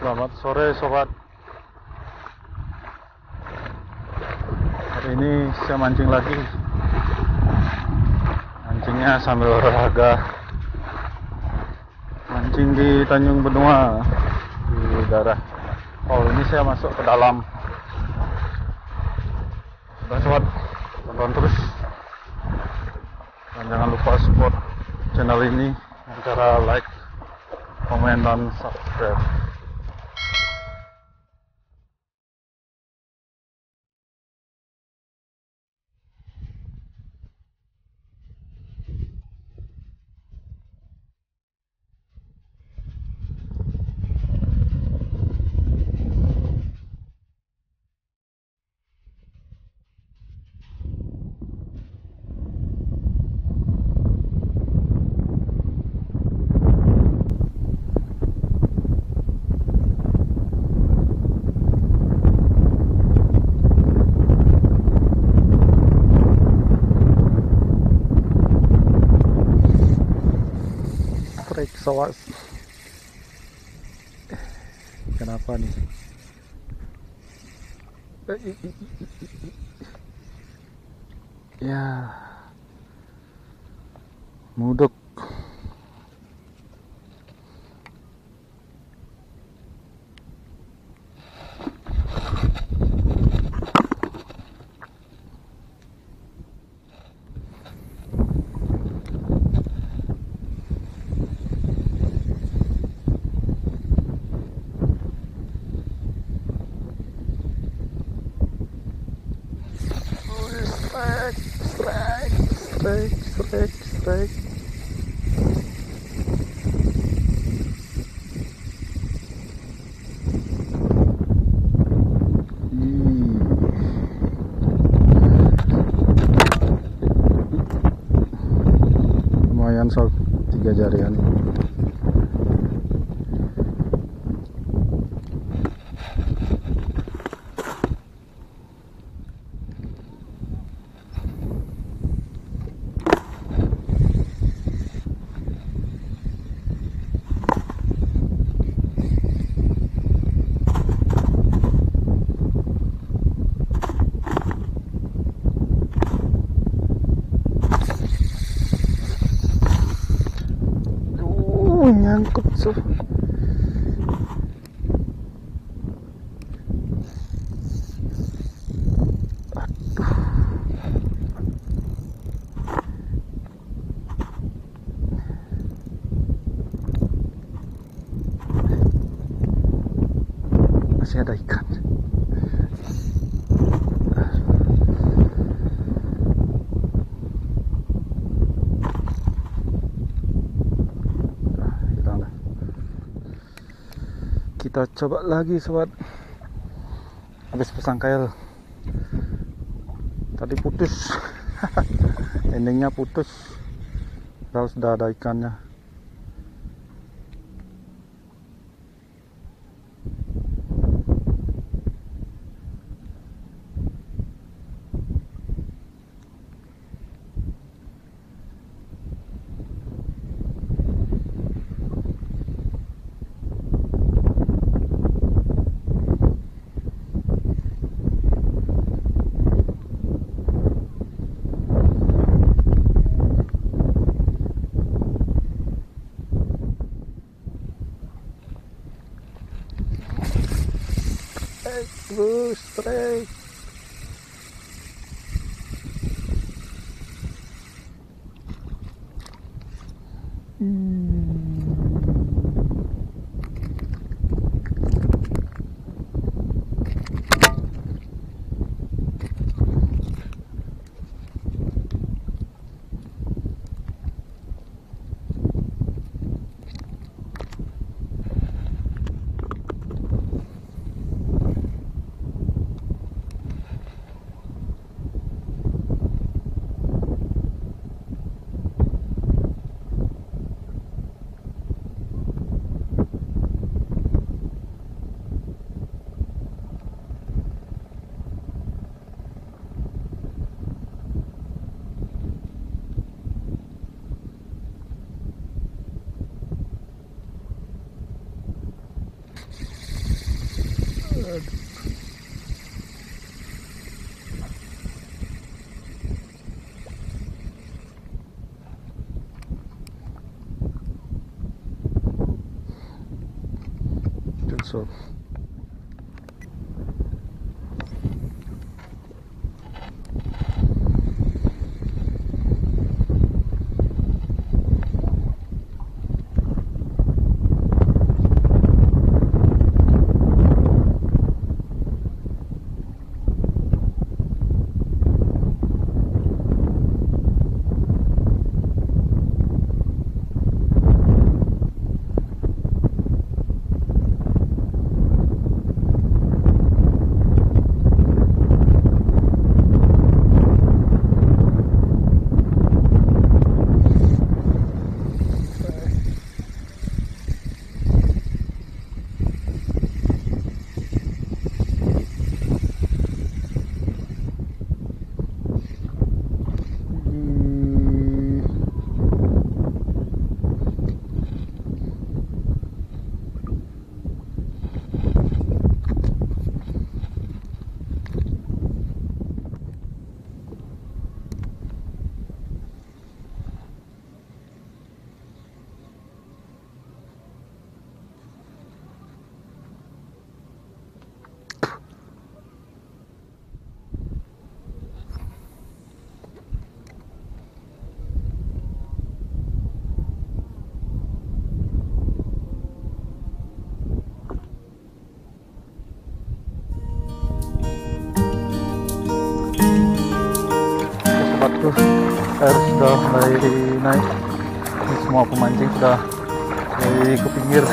Selamat sore sobat. Hari ini saya mancing lagi. Mancingnya sambil olahraga. Mancing di Tanjung Benua di daerah. Oh, ini saya masuk ke dalam. Sudah sobat, tonton terus. Dan jangan lupa support channel ini dengan cara like, komen, dan subscribe. Sobat, kenapa nih? Ya, muduk. Strike. Lumayan sob, 3 jarian. Nyangkut sob. Masih ada ikan. Kita coba lagi sobat. Habis pasang kail tadi putus. Endingnya putus, padahal sudah ada ikannya. Terus strike. termasuk. Sobatku, air sudah mulai naik. Ini semua pemancing sudah mulai ke pinggir.